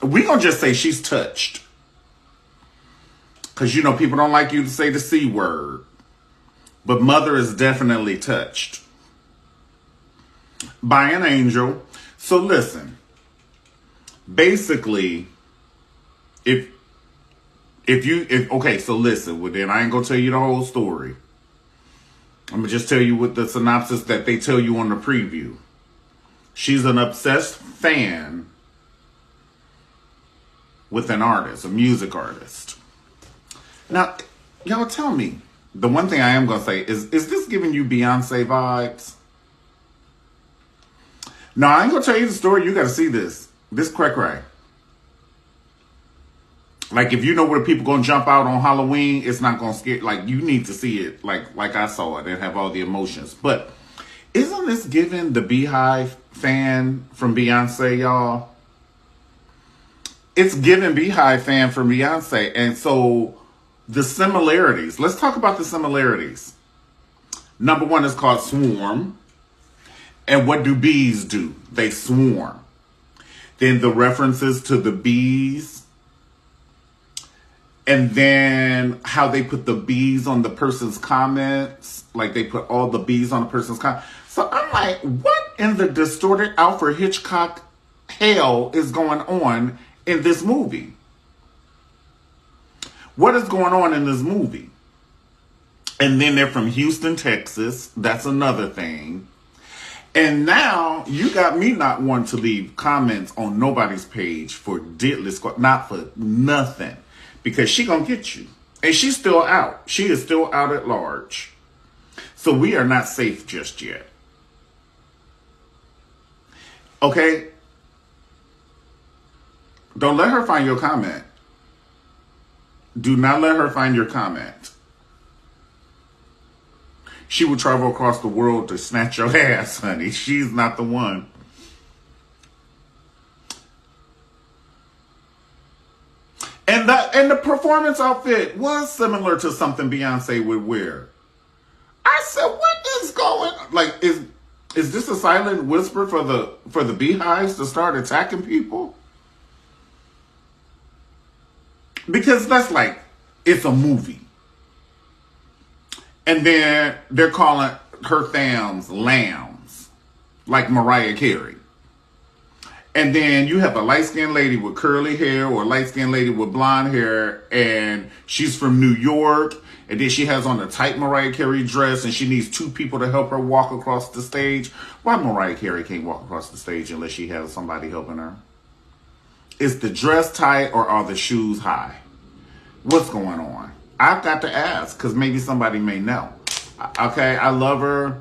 We gonna just say she's touched. Because, you know, people don't like you to say the C word. But mother is definitely touched by an angel. So listen, basically, okay, so listen, well then I ain't gonna tell you the whole story. I'm gonna just tell you what the synopsis that they tell you on the preview. She's an obsessed fan with an artist, a music artist. Now, y'all tell me, the one thing I am gonna say is this giving you Beyonce vibes? No, I ain't gonna tell you the story. You gotta see this. This cray. Like, if you know where people gonna jump out on Halloween, it's not gonna scare. Like, you need to see it. Like I saw it and have all the emotions. But isn't this giving the Beehive fan from Beyonce, y'all? It's giving Beehive fan from Beyonce, and so the similarities. Let's talk about the similarities. Number one is called Swarm. And what do bees do? They swarm. Then the references to the bees. And then how they put the bees on the person's comments. Like they put all the bees on the person's comments. So I'm like, what in the distorted Alfred Hitchcock hell is going on in this movie? What is going on in this movie? And then they're from Houston, Texas. That's another thing. And now you got me not wanting to leave comments on nobody's page for diddless, not for nothing. Because she gonna get you. And she's still out. She is still out at large. So we are not safe just yet. Okay? Don't let her find your comment. Do not let her find your comment. She will travel across the world to snatch your ass, honey. She's not the one. And the performance outfit was similar to something Beyonce would wear. I said, what is going on? Like, is this a silent whisper for the beehives to start attacking people? Because that's like, it's a movie. And then they're calling her thams lambs, like Mariah Carey. And then you have a light-skinned lady with curly hair or a light-skinned lady with blonde hair, and she's from New York, and then she has on a tight Mariah Carey dress, and she needs two people to help her walk across the stage. Why Mariah Carey can't walk across the stage unless she has somebody helping her? Is the dress tight or are the shoes high? What's going on? I've got to ask, because maybe somebody may know. Okay, I love her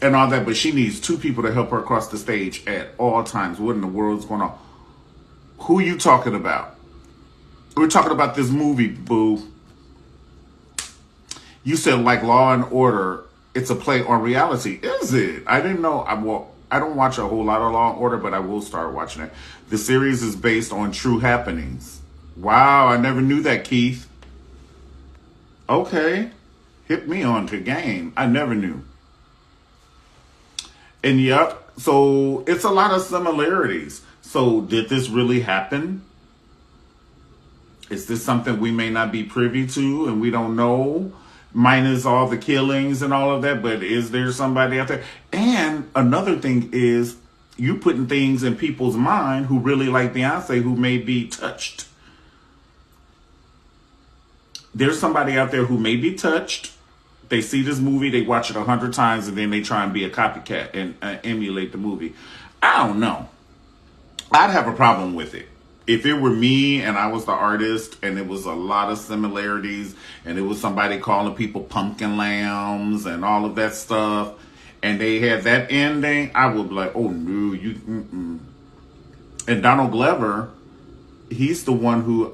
and all that, but she needs two people to help her across the stage at all times. What in the world's going on? Who are you talking about? We're talking about this movie, boo. You said like Law and Order, it's a play on reality. Is it? I didn't know. I don't watch a whole lot of Law and Order, but I will start watching it. The series is based on true happenings. Wow, I never knew that, Keith. Okay. Hit me on to game. I never knew. And yep, so it's a lot of similarities. So did this really happen? Is this something we may not be privy to and we don't know? Minus all the killings and all of that, but is there somebody out there? And another thing is you putting things in people's mind who really like Beyonce who may be touched. There's somebody out there who may be touched. They see this movie, they watch it 100 times, and then they try and be a copycat and emulate the movie. I don't know. I'd have a problem with it. If it were me and I was the artist and it was a lot of similarities and it was somebody calling people pumpkin lambs and all of that stuff and they had that ending, I would be like, oh no, you, mm-mm. And Donald Glover, he's the one who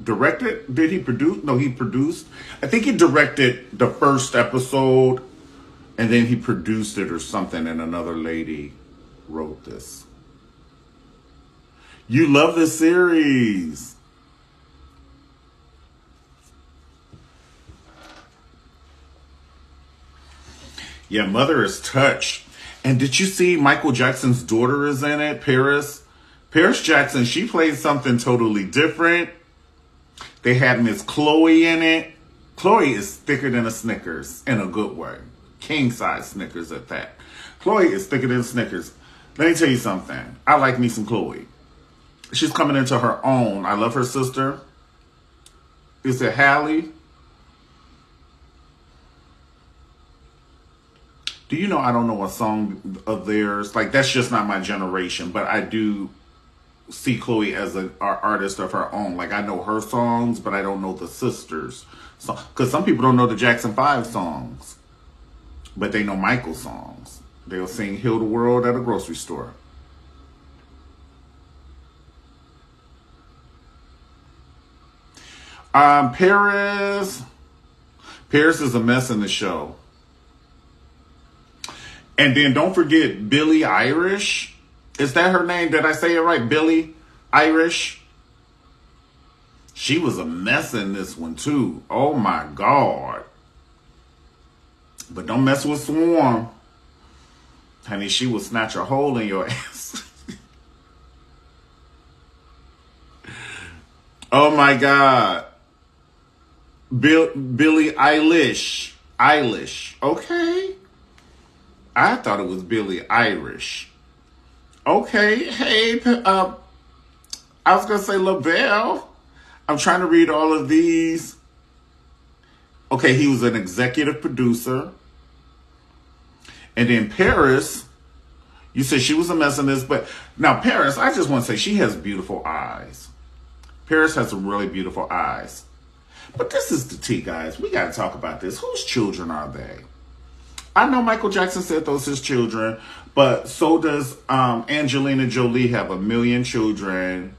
directed. Did he produce? No, he produced. I think he directed the first episode and then he produced it or something and another lady wrote this. You love this series. Yeah, Mother is touched. And did you see Michael Jackson's daughter is in it? Paris Paris Jackson, she played something totally different. They had Miss Chloe in it. Chloe is thicker than a Snickers in a good way. King size Snickers at that. Chloe is thicker than Snickers. Let me tell you something. I like me some Chloe. She's coming into her own. I love her sister. Is it Hallie? Do you know I don't know a song of theirs? Like, that's just not my generation. But I do see Chloe as an artist of her own. Like, I know her songs, but I don't know the sisters. Because some people don't know the Jackson 5 songs. But they know Michael's songs. They'll sing Heal the World at a grocery store. Paris is a mess in the show. And then don't forget Billie Eilish. Is that her name? Did I say it right? Billie Eilish. She was a mess in this one too. Oh my God. But don't mess with Swarm. Honey, she will snatch a hole in your ass. Oh my God. Billie Eilish. Okay. I thought it was Billie Eilish. Okay. Hey, I was going to say LaBelle. I'm trying to read all of these. Okay, he was an executive producer. And then Paris, you said she was a mess in this, but now Paris, I just want to say she has beautiful eyes. Paris has some really beautiful eyes. But this is the tea, guys. We got to talk about this. Whose children are they? I know Michael Jackson said those his children, but so does Angelina Jolie have 1 million children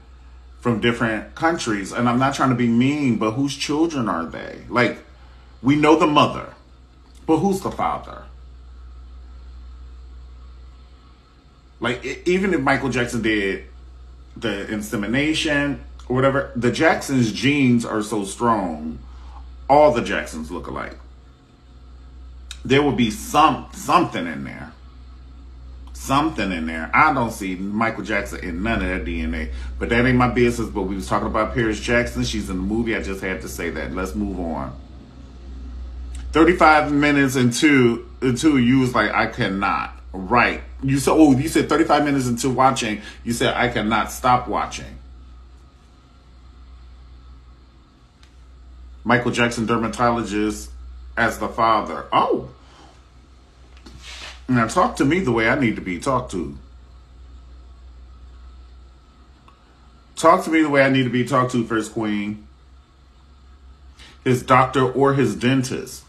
from different countries. And I'm not trying to be mean, but whose children are they? Like, we know the mother, but who's the father? Like, even if Michael Jackson did the insemination or whatever, the Jacksons' genes are so strong, all the Jacksons look alike. There will be something in there. Something in there. I don't see Michael Jackson in none of that DNA. But that ain't my business. But we was talking about Paris Jackson. She's in the movie. I just had to say that. Let's move on. 35 minutes into you was like, I cannot. Right. You said 35 minutes into watching, you said I cannot stop watching. Michael Jackson dermatologist as the father. Oh. Now talk to me the way I need to be talked to. Talk to me the way I need to be talked to, First Queen. His doctor or his dentist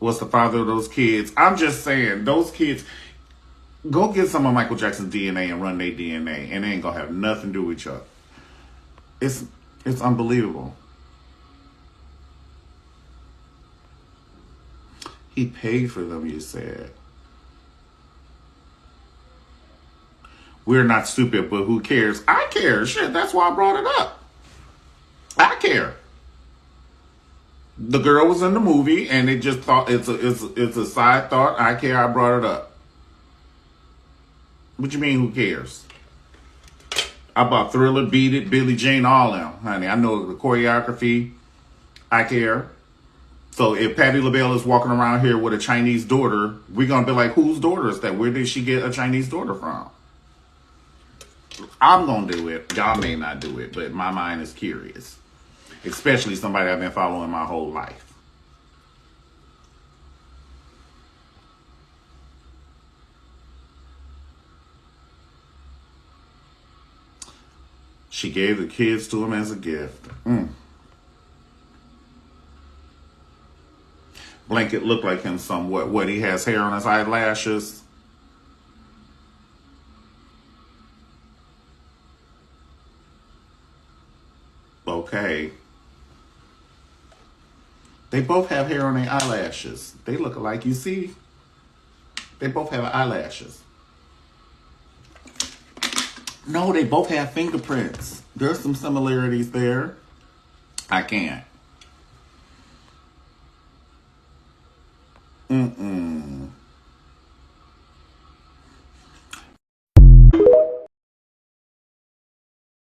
was the father of those kids. I'm just saying, those kids, go get some of Michael Jackson's DNA and run their DNA, and they ain't gonna have nothing to do with each other. It's unbelievable. He paid for them, you said. We're not stupid, but who cares? I care. Shit, that's why I brought it up. I care. The girl was in the movie, and it just thought it's a side thought. I care. I brought it up. What you mean? Who cares? I bought Thriller, Beat It, Billie Jean, all them, honey. I know the choreography. I care. So if Patti LaBelle is walking around here with a Chinese daughter, we're gonna be like, whose daughter is that? Where did she get a Chinese daughter from? I'm gonna do it. Y'all may not do it, but my mind is curious. Especially somebody I've been following my whole life. She gave the kids to him as a gift. Blanket looked like him somewhat. What, he has hair on his eyelashes? Okay. They both have hair on their eyelashes. They look alike, you see? They both have eyelashes. No, they both have fingerprints. There's some similarities there. I can't.